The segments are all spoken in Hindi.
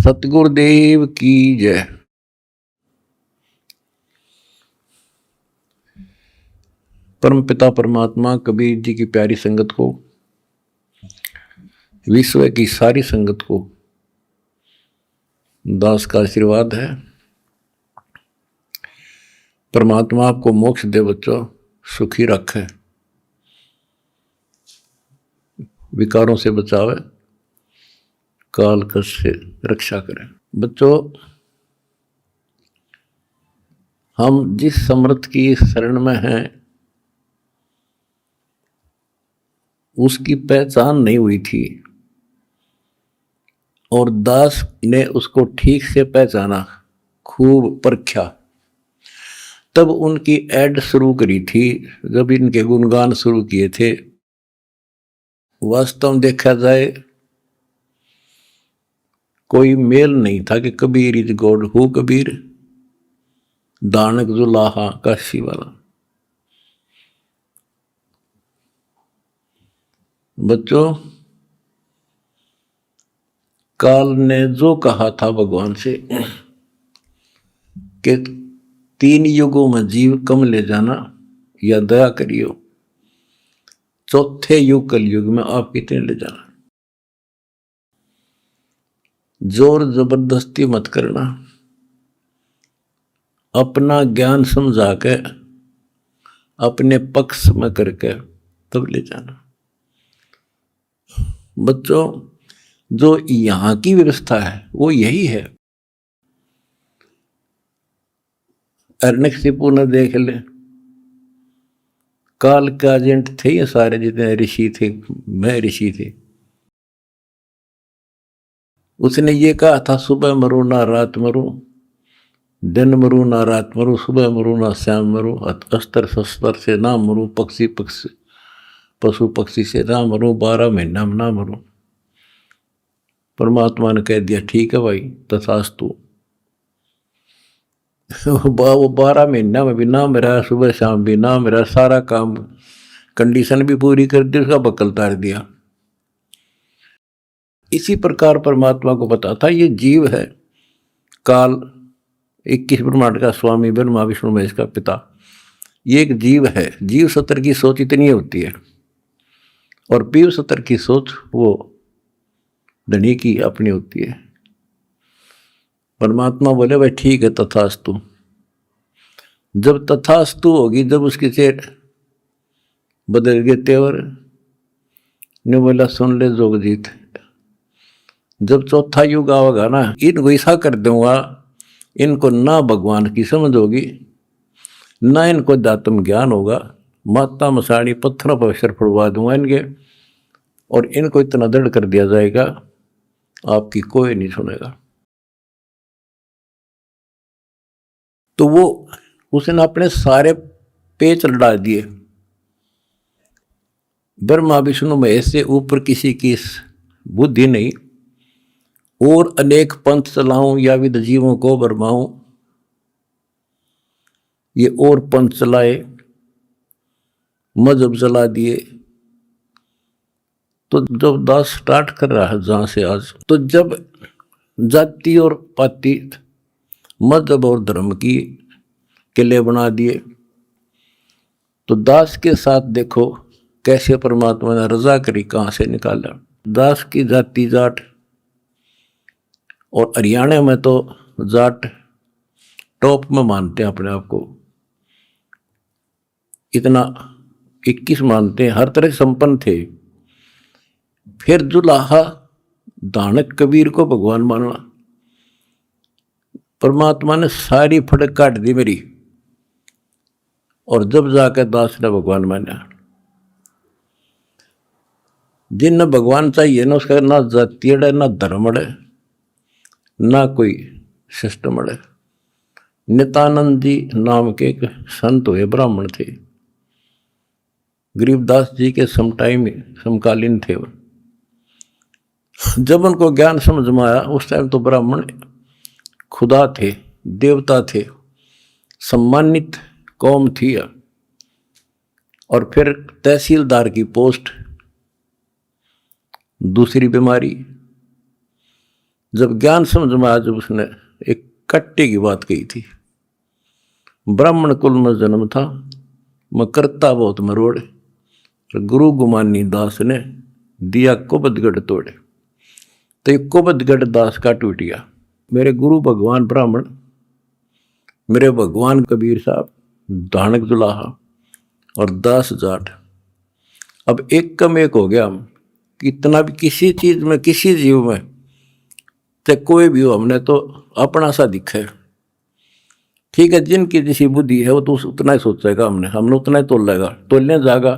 सतगुरुदेव की जय। परम पिता परमात्मा कबीर जी की प्यारी संगत को, विश्व की सारी संगत को दास का आशीर्वाद है। परमात्मा आपको मोक्ष दे बच्चों, सुखी रखे, विकारों से बचावे, काल कष्ट से रक्षा करें। बच्चों, हम जिस समर्थ की शरण में हैं उसकी पहचान नहीं हुई थी और दास ने उसको ठीक से पहचाना, खूब परखा, तब उनकी ऐड शुरू करी थी, जब इनके गुणगान शुरू किए थे। वास्तव में देखा जाए कोई मेल नहीं था कि Kabir is God, who Kabir, दानक जुलाहा काशी वाला। बच्चों, काल ने जो कहा था भगवान से कि 3 युगों में जीव कम ले जाना या दया करियो, चौथे युग कलयुग में आप कितने ले जाना, जोर जबरदस्ती मत करना, अपना ज्ञान समझा के अपने पक्ष में करके तब ले जाना। बच्चों, जो यहां की व्यवस्था है वो यही है। अर्णकशिपु ने देख ले, काल के एजेंट थे ये सारे, जितने ऋषि थे, मैं ऋषि थे। उसने ये कहा था, सुबह मरो ना रात मरो, दिन मरो ना रात मरो, सुबह मरो ना शाम मरो, अस्त्र शस्त्र से ना मरो, पशु पक्षी से ना मरो, 12 महीना में ना मरो। परमात्मा ने कह दिया, ठीक है भाई, तथास्तु। वो 12 महीना में भी ना मेरा, सुबह शाम भी ना मेरा, सारा काम कंडीशन भी पूरी कर दी, उसका बक्कल तार दिया। इसी प्रकार परमात्मा को पता था ये जीव है, काल 21 ब्रह्मांड का स्वामी, ब्रह्मा विष्णु महेश का पिता, ये एक जीव है। जीव सत्र की सोच इतनी होती है और पीव सत्र की सोच वो धनी की अपनी होती है। परमात्मा बोले, भाई ठीक है, तथास्तु। जब तथास्तु होगी, जब उसके चेहरे बदल गए तेवर, ने बोला, सुन ले जोगजीत, जब चौथा युग आवेगा ना, इनको ऐसा कर दूंगा, इनको ना भगवान की समझ होगी, ना इनको दातम ज्ञान होगा, माता मसाणी पत्थरों पर अक्षर पड़वा दूंगा इनके, और इनको इतना दृढ़ कर दिया जाएगा आपकी कोई नहीं सुनेगा। तो वो उसने अपने सारे पेच लड़ा दिए, ब्रह्मा विष्णु महेश से ऊपर किसी की बुद्धि नहीं, और अनेक पंथ चलाऊं या विद जीवों को बरमाऊं, ये और पंथ चलाए, मजहब चला दिए। तो जब दास स्टार्ट कर रहा है जहां से आज, तो जब जाति और पाति, मजहब और धर्म की किले बना दिए, तो दास के साथ देखो कैसे परमात्मा ने रजा करी, कहां से निकाला। दास की जाति जाट, और हरियाणा में तो जाट टॉप में मानते हैं अपने आप को, इतना 21 मानते हैं, हर तरह से संपन्न थे। फिर जुलाहा दानक कबीर को भगवान मानना, परमात्मा ने सारी फड़क काट दी मेरी, और जब जाकर दास ने भगवान माना। जिन भगवान चाहिए ना, उसका ना जाति अड़े, ना धर्म अड़े, ना कोई सिस्टम अड़े। नित्यानंद जी नाम के एक संत हुए, ब्राह्मण थे, गरीबदास जी के समकालीन थे। जब उनको ज्ञान समझ में आया, उस टाइम तो ब्राह्मण खुदा थे, देवता थे, सम्मानित कौम थी। और फिर तहसीलदार की पोस्ट, दूसरी बीमारी, जब ज्ञान समझ में आया, जब उसने एक कट्टे की बात कही थी, ब्राह्मण कुल में जन्म था, मैं करता बहुत मरोड़, गुरु गुमानी दास ने दिया कुबदगढ़ तोड़े। तो ये कुबदगढ़ दास का टूट गया। मेरे गुरु भगवान ब्राह्मण, मेरे भगवान कबीर साहब, धानक दुलाहा और दास जाट, अब एक कम एक हो गया। हम कितना भी किसी चीज में, किसी जीव में, चाहे कोई भी हो, हमने तो अपना सा दिखा है। ठीक है, जिनकी जैसी बुद्धि है वो तो उतना ही सोचेगा, हमने उतना ही तोलेगा, तोलने जाएगा,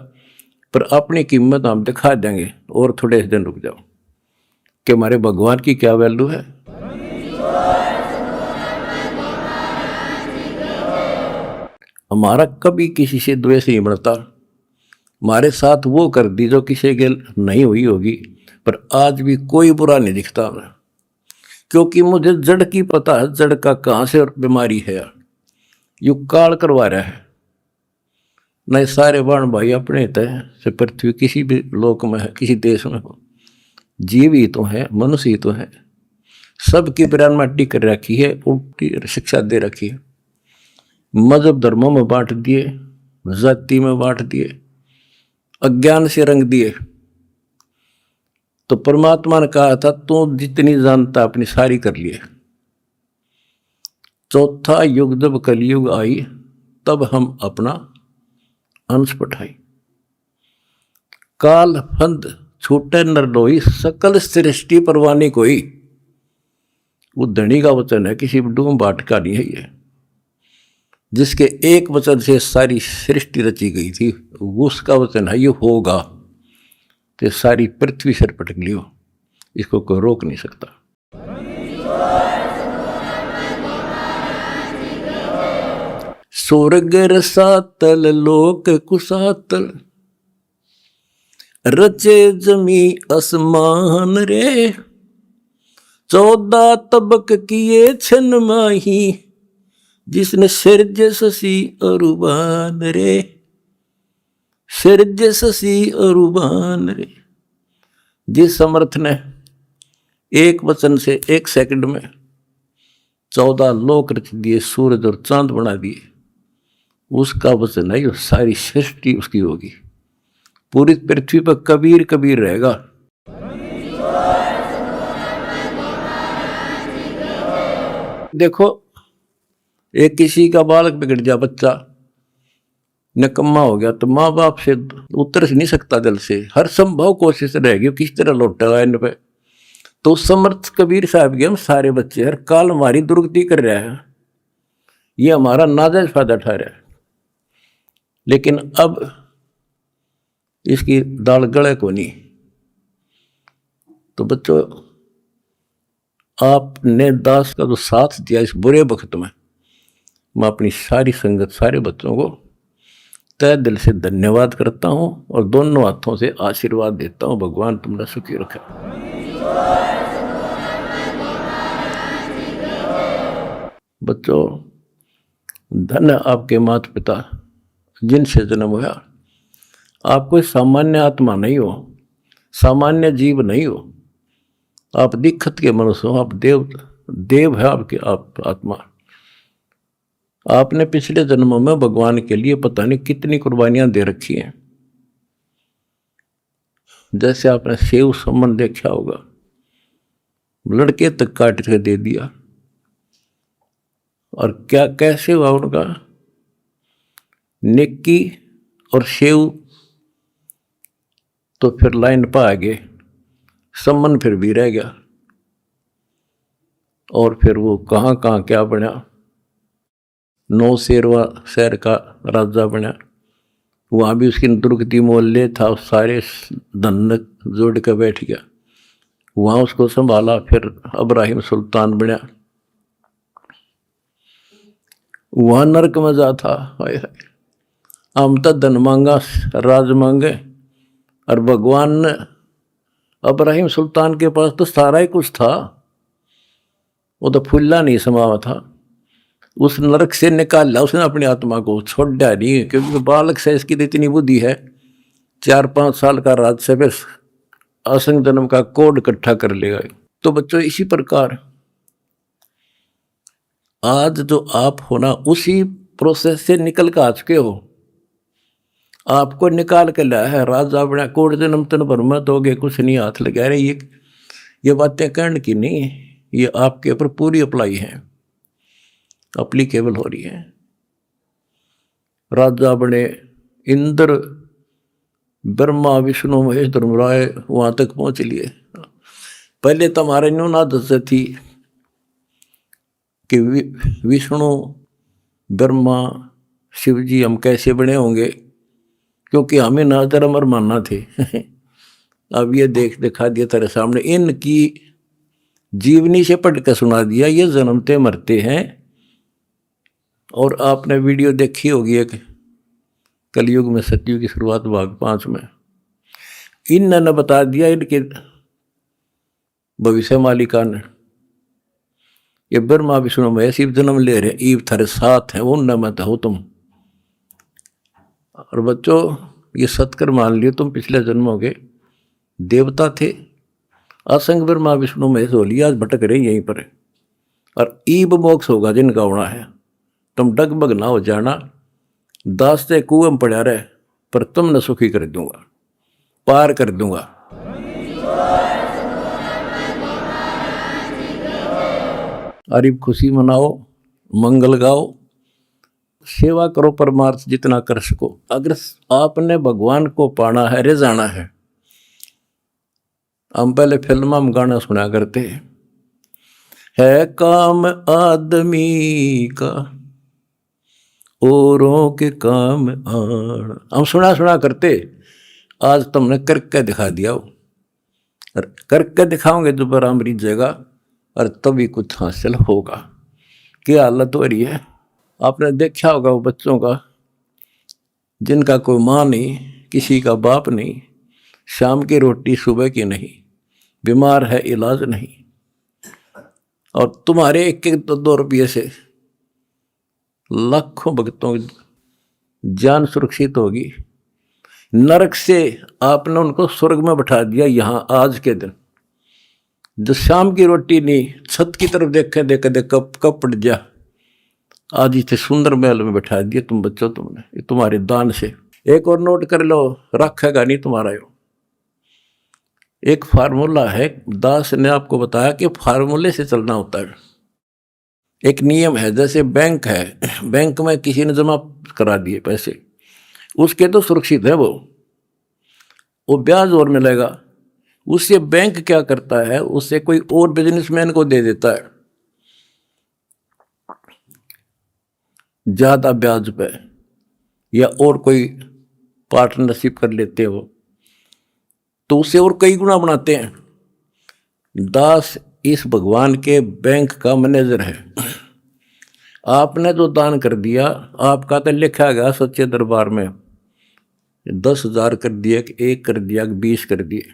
पर अपनी कीमत हम दिखा देंगे। और थोड़े दिन रुक जाओ कि हमारे भगवान की क्या वैल्यू है। हमारा कभी किसी से द्वेष नहीं बढ़ता। हमारे साथ वो कर दी जो किसी के नहीं हुई होगी, पर आज भी कोई बुरा नहीं दिखता हमें, क्योंकि मुझे जड़ की पता है, जड़ का कहाँ से बीमारी है। यू काल करवा रहा है, नहीं सारे बाण भाई अपने तय से पृथ्वी किसी भी लोक में है, किसी देश में हो, जीव ही तो है, मनुष्य ही तो है। सबकी प्राण माटी कर रखी है, उल्टी शिक्षा दे रखी है, मजहब धर्मों में बांट दिए, जाति में बांट दिए, अज्ञान से रंग दिए। तो परमात्मा ने कहा था, तू जितनी जानता अपनी सारी कर लिए। चौथा युग जब कलयुग आई, तब हम अपना अंश पठाई। काल फंद छूटे नरलोई, सकल सृष्टि परवानी कोई। वो धनी का वचन है, किसी डूम बाट का नहीं है ये। जिसके एक वचन से सारी सृष्टि रची गई थी, उसका वचन है ये होगा, तो सारी पृथ्वी सिर पटक लियो, इसको कोई रोक नहीं सकता। स्वर्ग रसातल लोक कुसातल, रचे जमी असमान रे, 14 तबक किए छन माही, जिसने सिरज ससी अरुबान रे, सिरज ससी अरुबान रे। जिस समर्थ ने एक वचन से 1 सेकंड में 14 लोक रच दिए, सूरज और चांद बना दिए, उसका वचन है ये सारी सृष्टि उसकी होगी। पूरी पृथ्वी पर कबीर कबीर रहेगा। देखो, एक किसी का बालक बिगड़ जा, बच्चा निकम्मा हो गया, तो माँ बाप से उतर नहीं सकता दिल से, हर संभव कोशिश रहेगी किस तरह लौटेगा इन पे। तो समर्थ कबीर साहब के हम सारे बच्चे हर काल हमारी दुर्गति कर रहा है, ये हमारा नाजायज फायदा उठा रहा है। लेकिन अब इसकी दाल गले को नहीं। तो बच्चों, आपने दास का जो साथ दिया इस बुरे वक्त में, मैं अपनी सारी संगत, सारे बच्चों को तय दिल से धन्यवाद करता हूं और दोनों हाथों से आशीर्वाद देता हूं। भगवान तुमने सुखी रखे। बच्चों, धन आपके माता पिता जिनसे जन्म हुआ। आप कोई सामान्य आत्मा नहीं हो, सामान्य जीव नहीं हो, आप दिक्कत के मनुष्य हो, आप देव है आपके, आप आत्मा। आपने पिछले जन्मों में भगवान के लिए पता नहीं कितनी कुर्बानियां दे रखी हैं। जैसे आपने सेव सम्मन देखा होगा, लड़के तक काट के दे दिया, और क्या कैसे हुआ उनका, नेकी और सेव तो फिर लाइन पर आ गए, सम्मन फिर भी रह गया, और फिर वो कहाँ कहाँ क्या बना, 9 शेरवा शहर का राजा बना, वहाँ भी उसकी दुर्गति मोहल्ले था, सारे धन जोड़ के बैठ गया, वहाँ उसको संभाला। फिर इब्राहिम सुल्तान बना, वहाँ नरक में जा था। हाय हाय, हम तो धन मांगा, राज मांगे, और भगवान ने इब्राहिम सुल्तान के पास तो सारा ही कुछ था, वो तो फुल्ला नहीं समावा था। उस नरक से निकाला उसने अपनी आत्मा को, छोड़ा नहीं, क्योंकि बालक से इसकी तो इतनी बुद्धि है, 4-5 साल का राज से बस असंग जन्म का कोड इकट्ठा कर लेगा। तो बच्चों इसी प्रकार आज जो आप हो ना, उसी प्रोसेस से निकल के आ चुके हो। आपको निकाल के लाया है राजा बना, कोट जन्म तन भर मत दोगे कुछ नहीं हाथ लगा रहे। ये बातें कहने की नहीं, ये आपके ऊपर पूरी अप्लाई है, अप्लीकेबल हो रही है। राजा बने, इंद्र ब्रह्मा विष्णु महेश धर्मराय वहां तक पहुंच लिए। पहले तो हमारे न्यून आदत थी कि विष्णु ब्रह्मा शिव जी हम कैसे बने होंगे, क्योंकि हमें ना धर्म और मानना थे। अब ये देख दिखा दिया तेरे सामने, इनकी जीवनी से पढ़ कर सुना दिया, ये जन्मते मरते हैं। और आपने वीडियो देखी होगी एक कलयुग में सतयुग की शुरुआत भाग 5 में, इन्होंने बता दिया इनके भविष्य मालिका ने, ये ब्रह्मा विष्णु महेश शिव जन्म ले रहे, ईव थारे साथ है, वो न मत हो तुम। और बच्चों ये सत्कर मान लियो, तुम पिछले जन्मों के देवता थे, असंग ब्रह्मा विष्णु महेश हो लिया, आज भटक रहे यहीं पर। और ईब मोक्ष होगा जिनका होना है, तुम डगमग ना हो जाना, दास्ते कुएं में पड़ा रहे, पर तुमने सुखी कर दूंगा, पार कर दूंगा। अरे खुशी मनाओ, मंगल गाओ, सेवा करो परमार्थ जितना कर सको। अगर आपने भगवान को पाना है, रे जाना हम पहले फिल्म में गाना सुना करते है काम आदमी का औरों के काम आण, हम सुना करते। आज तुमने करके दिखा दिया, और करके दिखाओगे दोबारा अमृत जगह, और तभी कुछ हासिल होगा। क्या हालत हो रही है, आपने देखा होगा वो बच्चों का जिनका कोई माँ नहीं, किसी का बाप नहीं, शाम की रोटी सुबह की नहीं, बीमार है इलाज नहीं, और तुम्हारे 1-2 रुपये से लाखों भक्तों की जान सुरक्षित होगी। नरक से आपने उनको स्वर्ग में बैठा दिया यहाँ आज के दिन। जो शाम की रोटी नहीं, छत की तरफ देखे देख कब पड़ जा, आज इतने सुंदर महल में बैठा दिया तुम बच्चों, तुमने ये तुम्हारे दान से। एक और नोट कर लो, रखेगा नहीं तुम्हारा यो। एक फार्मूला है, दास ने आपको बताया कि फार्मूले से चलना होता है। एक नियम है, जैसे बैंक है, बैंक में किसी ने जमा करा दिए पैसे, उसके तो सुरक्षित है, वो ब्याज और मिलेगा। उससे बैंक क्या करता है, उससे कोई और बिजनेसमैन को दे देता है ज्यादा ब्याज पे, या और कोई पार्टनरशिप कर लेते हो तो उससे और कई गुना बनाते हैं। दास इस भगवान के बैंक का मैनेजर है। आपने जो दान कर दिया, आपका तो लिखा गया सच्चे दरबार में, 10,000 कर दिया, 1 कर दिया, 20 कर दिए,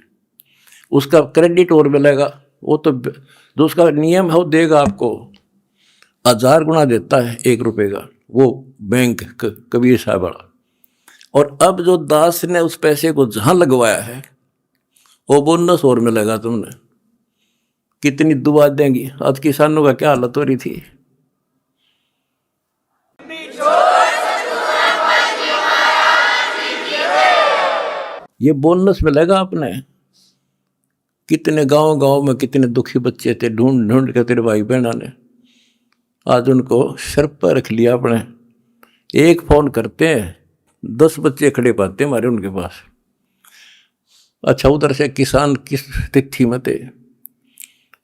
उसका क्रेडिट और मिलेगा। वो तो जो उसका नियम है वो देगा आपको, 1000 गुना देता है 1 रुपये का, वो बैंक कबीर साहब वाला। और अब जो दास ने उस पैसे को जहां लगवाया है, वो बोनस और मिलेगा तुमने। कितनी दुआ देंगी। आज किसानों का क्या हालत हो रही थी। ये बोनस मिलेगा आपने। कितने गांव में कितने दुखी बच्चे थे, ढूंढ ढूंढ के तेरे भाई बहना ने आज उनको सर पर रख लिया अपने। एक फोन करते हैं 10 बच्चे खड़े पाते हमारे उनके पास। अच्छा, उधर से किसान किस तिथि में थे।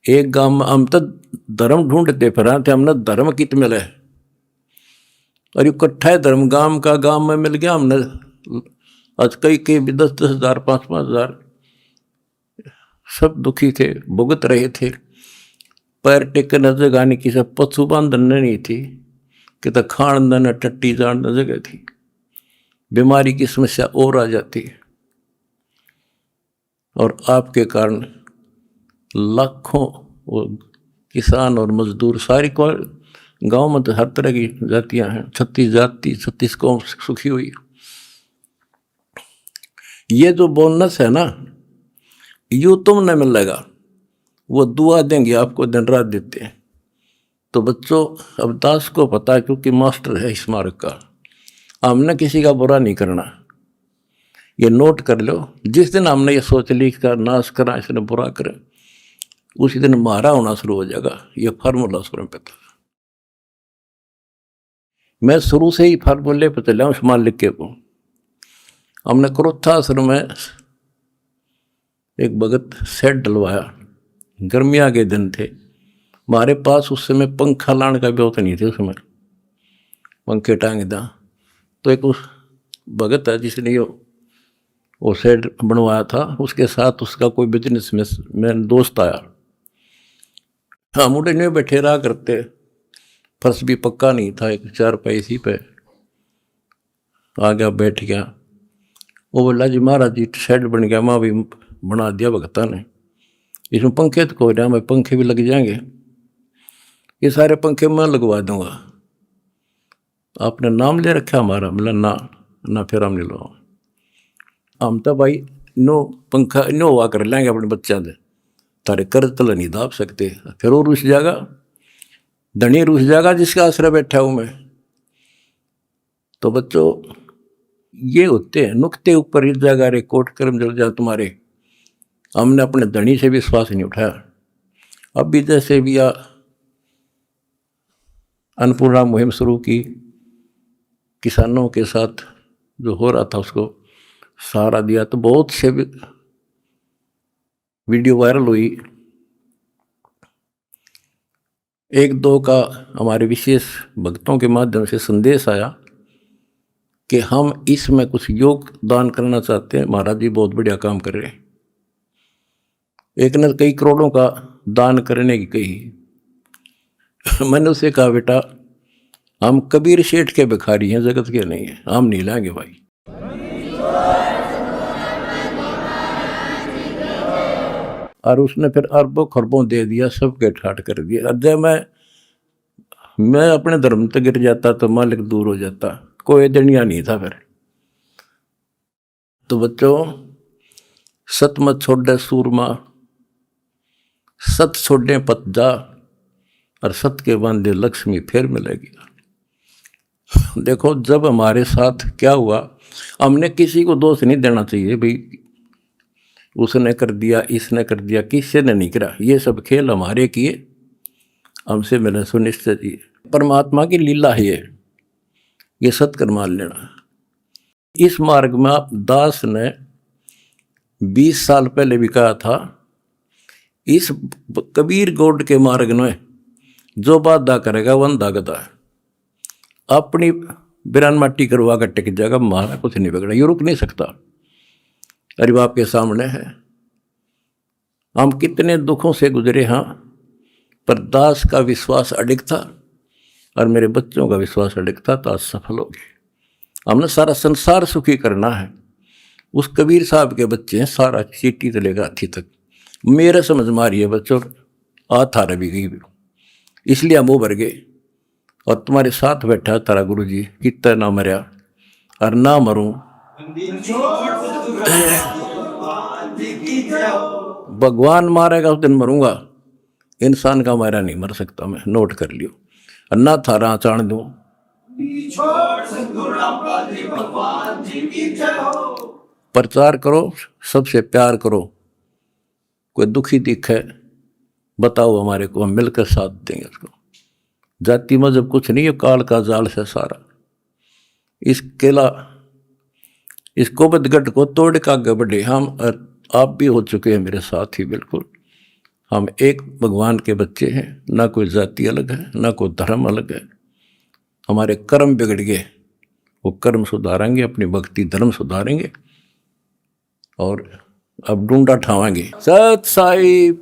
एक गांव में हम तो धर्म ढूंढते फिर थे, हमने धर्म कित मिले, और इकट्ठा है धर्म गांव में मिल गया हमने। आज कई भी 10-10 हज़ार 5-5 हज़ार, सब दुखी थे, भुगत रहे थे। पैर टेकने जगह नहीं, किसी पशु बांधन नहीं थी, कि तो खान न टट्टी जान जगह थी। बीमारी की समस्या और आ जाती है, और आपके कारण लाखों वो किसान और मजदूर, सारी को गांव में तो हर तरह की जातियां हैं, 36 जाति 36 कौम सुखी हुई। ये जो बोनस है ना, यू तुमने मिलेगा। वो दुआ देंगे आपको, दिन रात देते हैं। तो बच्चों, अब दास को पता है, क्योंकि मास्टर है इस मार्ग का, हमने किसी का बुरा नहीं करना। ये नोट कर लो, जिस दिन हमने ये सोच ली का नाश करा, इसने बुरा करे, उसी दिन मारा होना शुरू हो जाएगा। ये फार्मूला स्वयं पे था। मैं शुरू से ही फार्मूले पे चला हूँ मालिक के को। हमने क्रोधाश्रम में एक भगत सेट डलवाया, गर्मिया के दिन थे, हमारे पास उस समय पंखा लाने का व्यवस्था नहीं थी, उसमें पंखे टांग दा। तो एक उस भगत है जिसने वो सेट बनवाया था, उसके साथ उसका कोई बिजनेस में दोस्त आया। हाँ, मुझे नहीं बैठे रहा करते, फर्श भी पक्का नहीं था, एक चारपाई इसी पे आ गया, बैठ गया। वो बोला जी महाराज जी शेड बन गया, माँ भी बना दिया भगता ने, इसमें पंखे तो कोई ना, मैं पंखे भी लग जाएंगे, ये सारे पंखे मैं लगवा दूंगा। आपने नाम ले रखा हमारा? बोला ना फिर हम नहीं लो, हम तो भाई नो पंखा नो हुआ कर लेंगे अपने बच्चा दे, तारे कर्ज तला नहीं दाब सकते। फिर वो रुस जाएगा, धनी रुस जाएगा जिसका आश्रय बैठा हूं मैं। तो बच्चों, ये होते हैं नुक्ते ऊपर इस जगह रे कोट कर्म जल जा तुम्हारे। हमने अपने धनी से विश्वास नहीं उठाया। अब भी जैसे भी अन्नपूर्णा मुहिम शुरू की, किसानों के साथ जो हो रहा था उसको सहारा दिया, तो बहुत से वीडियो वायरल हुई। एक दो का हमारे विशेष भक्तों के माध्यम से संदेश आया कि हम इसमें कुछ योगदान करना चाहते हैं, महाराज जी बहुत बढ़िया काम कर रहे हैं। एक ने कई करोड़ों का दान करने की कही। मैंने उसे कहा बेटा, हम कबीर शेठ के भिखारी हैं, जगत के नहीं है, हम नहीं लाएंगे भाई। और उसने फिर अरबों खरबों दे दिया, सबके ठाट कर दिया। जब मैं अपने धर्म तक गिर जाता तो मालिक दूर हो जाता, कोई दनिया नहीं था फिर। तो बच्चों, सत मत छोड़े सूरमा, सत छोड़े पत जा, और सत के बांधे लक्ष्मी फिर मिलेगी। देखो, जब हमारे साथ क्या हुआ, हमने किसी को दोष नहीं देना चाहिए भाई उसने कर दिया, इसने कर दिया, किसी ने नहीं करा। ये सब खेल हमारे किए, हमसे मिले सुनिश्चित ही परमात्मा की लीला है ये सत्कर मान लेना। इस मार्ग में दास ने 20 साल पहले भी कहा था, इस कबीर गौड़ के मार्ग में जो बाधा करेगा वो अंधा गधा है। अपनी बिरान माटी करवा कर टिक जाएगा, मारा कुछ नहीं बिगड़ा, ये रुक नहीं सकता। अरे बाप के सामने है, हम कितने दुखों से गुजरे। हाँ, पर दास का विश्वास अडिग था और मेरे बच्चों का विश्वास अडिग था, तो आज सफल हो गए। हमने सारा संसार सुखी करना है। उस कबीर साहब के बच्चे हैं, सारा चीटी से लेकर हाथी तक। मेरे समझ मारिए बच्चों, हाथ हार भी गई, इसलिए हम उभर गए। और तुम्हारे साथ बैठा तारा गुरु जी, कितना ना मरिया और ना मरूं, भगवान मारेगा उस दिन मरूंगा, इंसान का मारा नहीं मर सकता मैं, नोट कर लियो। अन्ना थारा चाण दूं, प्रचार करो, सबसे प्यार करो। कोई दुखी दिखे बताओ हमारे को, हम मिलकर साथ देंगे उसको। जाति मजहब कुछ नहीं है, काल का जाल से सारा। इस केला, इस कोबतगढ़ को तोड़ का आगे बढ़े। हम आप भी हो चुके हैं मेरे साथ ही, बिल्कुल। हम एक भगवान के बच्चे हैं, ना कोई जाति अलग है, ना कोई धर्म अलग है। हमारे कर्म बिगड़ गए, वो कर्म सुधारेंगे, अपनी भक्ति धर्म सुधारेंगे और अब ढूंढा ठावाएंगे। सत साहिब।